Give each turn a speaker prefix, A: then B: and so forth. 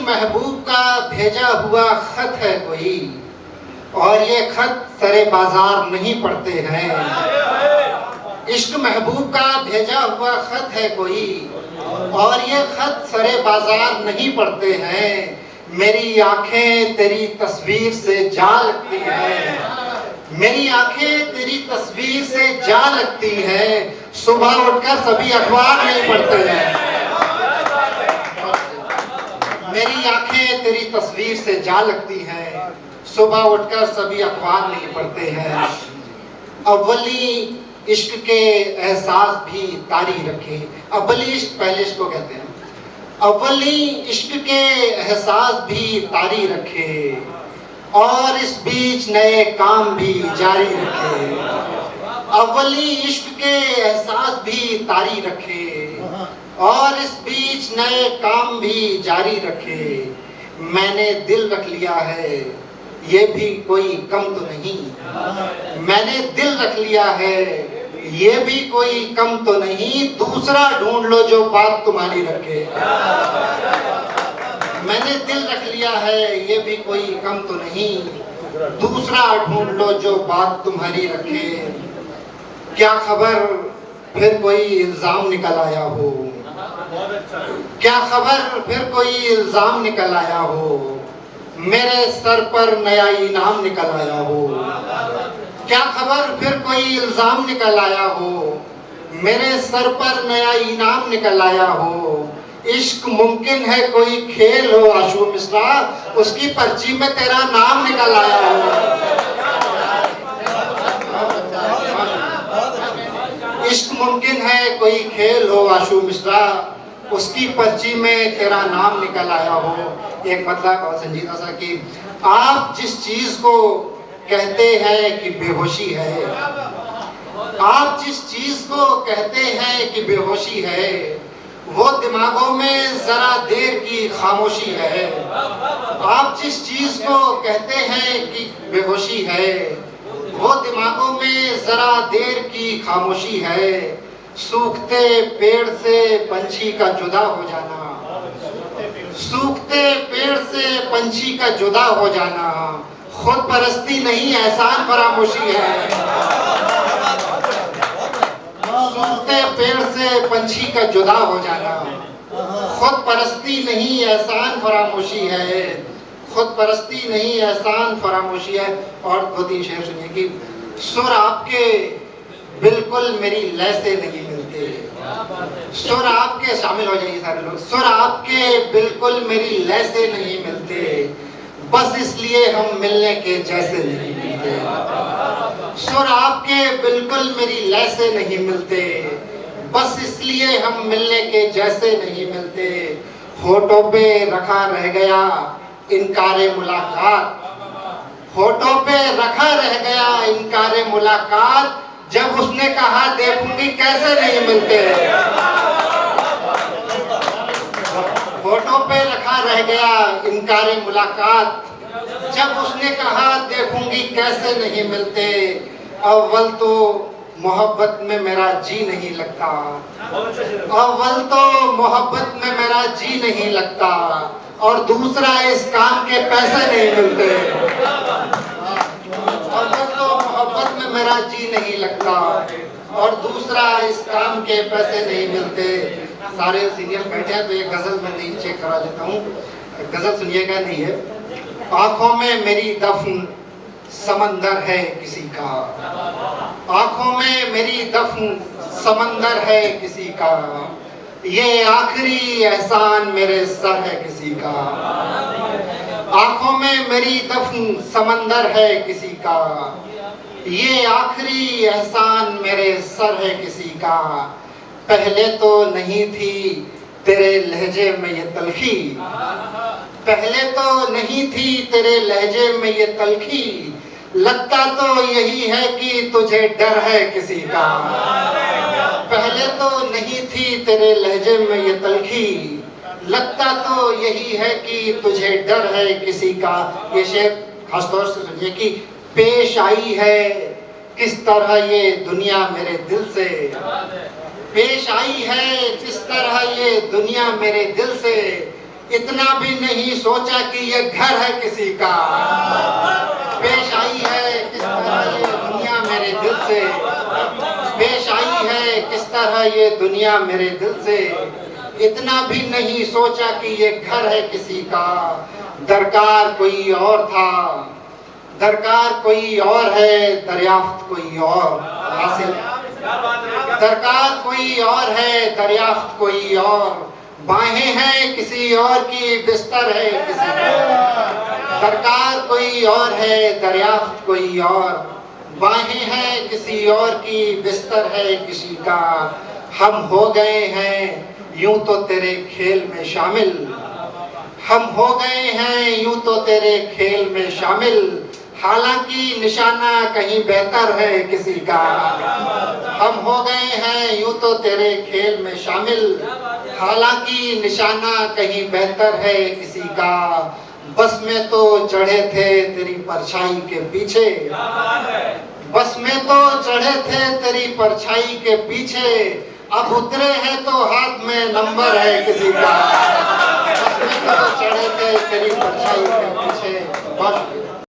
A: महबूब का भेजा हुआ खत है कोई, और ये खत सरे बाजार नहीं पढ़ते हैं। इश्क महबूब का भेजा हुआ खत है कोई, और ये खत सरे बाजार नहीं पढ़ते हैं। मेरी आंखें तेरी तस्वीर से जा लगती हैं, मेरी आंखें तेरी तस्वीर से जा लगती हैं। सुबह उठकर सभी अखबार नहीं पढ़ते हैं। मेरी आंखें तेरी तस्वीर से जा लगती हैं, सुबह उठकर सभी अखबार नहीं पढ़ते हैं। अव्वली इश्क के एहसास भी तारी रखे। अव्वली इश्क पहले इश्क को कहते हैं। अव्वली इश्क के एहसास भी तारी रखे, और इस बीच नए काम भी जारी रखे। अव्वली इश्क के एहसास भी तारी रखे, और इस बीच नए काम भी जारी रखे। मैंने दिल रख लिया है, ये भी कोई कम तो नहीं। मैंने दिल रख लिया है, ये भी कोई कम तो नहीं। दूसरा ढूंढ लो जो बात तुम्हारी रखे। मैंने दिल रख लिया है, ये भी कोई कम तो नहीं। दूसरा ढूंढ लो जो बात तुम्हारी रखे। क्या खबर फिर कोई इल्जाम निकल आया हो, क्या खबर फिर कोई इल्जाम निकल आया हो। मेरे सर पर नया इनाम निकल आया हो। क्या खबर फिर कोई इल्जाम निकल आया हो। मेरे सर पर नया इनाम निकल आया हो। इश्क मुमकिन है कोई खेल हो आशु मिश्रा, उसकी पर्ची में तेरा नाम निकल आया हो। इश्क मुमकिन है कोई खेल हो आशु मिश्रा, उसकी पर्ची में तेरा नाम निकल आया हो। एक मतलब और संजीदा सा कि आप जिस चीज को कहते हैं कि बेहोशी है, आप जिस चीज को कहते हैं कि बेहोशी है, वो दिमागों में जरा देर की खामोशी है। आप जिस चीज को कहते हैं कि बेहोशी है, वो दिमागों में जरा देर की खामोशी है। सूखते पेड़ से पंछी का जुदा हो जाना, सूखते पेड़ से पंछी का जुदा हो जाना, खुद परस्ती नहीं एहसान फरामोशी है। सूखते पेड़ से पंछी का जुदा हो जाना, खुद परस्ती नहीं एहसान फरामोशी है। खुद परस्ती नहीं एहसान फरामोशी है। और दो तीन शेर सुनिए कि सुर आपके बिल्कुल मेरी लय से नहीं मिलते। सुर आपके, शामिल हो जाइए सारे लोग। सुर आपके बिल्कुल मेरी लय से नहीं मिलते, बस इसलिए हम मिलने के जैसे नहीं मिलते। सुर आपके बिल्कुल मेरी लय से नहीं मिलते, बस इसलिए हम मिलने के जैसे नहीं मिलते। होठों पे रखा रह गया इनकारे मुलाकात, होठों पे रखा रह गया इनकारे मुलाकात। जब उसने कहा देखूंगी कैसे नहीं मिलते। होठों पे रखा रह गया इनकारे मुलाकात, जब उसने कहा देखूंगी कैसे नहीं मिलते। अव्वल तो मोहब्बत में मेरा जी नहीं लगता, अव्वल तो मोहब्बत में मेरा जी नहीं लगता, और दूसरा इस काम के पैसे नहीं मिलते। अव्वल तो मोहब्बत में मेरा जी नहीं लगता, और दूसरा इस काम के पैसे नहीं मिलते। सारे सीनियर बैठे हैं तो एक गजल में नहीं चेक करा लेता हूँ। गजल सुनिएगा, नहीं है। आंखों में मेरी दफन समंदर है किसी का, आंखों में मेरी दफन समंदर है किसी का। ये आखिरी एहसान मेरे सर है किसी का। आंखों में मेरी दफन समंदर है किसी का। ये आखिरी एहसान मेरे सर है किसी का। पहले तो नहीं थी तेरे लहजे में ये तलखी, पहले तो नहीं थी तेरे लहजे में ये तलखी। लगता तो यही है कि तुझे डर है किसी का। पहले तो नहीं थी तेरे लहजे में ये तलखी, लगता तो यही है कि तुझे डर है किसी का। ये शेर खासतौर से सुनिए कि पेश आई है किस तरह ये दुनिया मेरे दिल से, पेश आई है किस तरह ये दुनिया मेरे दिल से। इतना भी नहीं सोचा कि ये घर है किसी का। पेश आई है किस तरह ये दुनिया मेरे दिल से, पेश आई है किस तरह ये दुनिया मेरे दिल से। इतना भी नहीं सोचा कि ये घर है किसी का। दरकार कोई और था, दरकार कोई और है, दरियाफ्त कोई और हासिल। दरकार कोई और है, दरियाफ्त कोई और, बाहें हैं किसी और की, बिस्तर है किसी का। दरकार कोई और है, दरियाफ्त कोई और, बाहें हैं किसी और की, बिस्तर है किसी का। हम हो गए हैं यूं तो तेरे खेल में शामिल, हम हो गए हैं यूं तो तेरे खेल में शामिल। हालांकि निशाना कहीं बेहतर है किसी का। हम हो गए हैं यूं तो तेरे खेल में शामिल, हालांकि निशाना कहीं बेहतर है किसी का। बस में तो चढ़े थे तेरी परछाई के पीछे, बस में तो चढ़े थे तेरी परछाई के पीछे। अब उतरे हैं तो हाथ में नंबर है किसी का। बस में तो चढ़े थे तेरी परछाई के पीछे। बहुत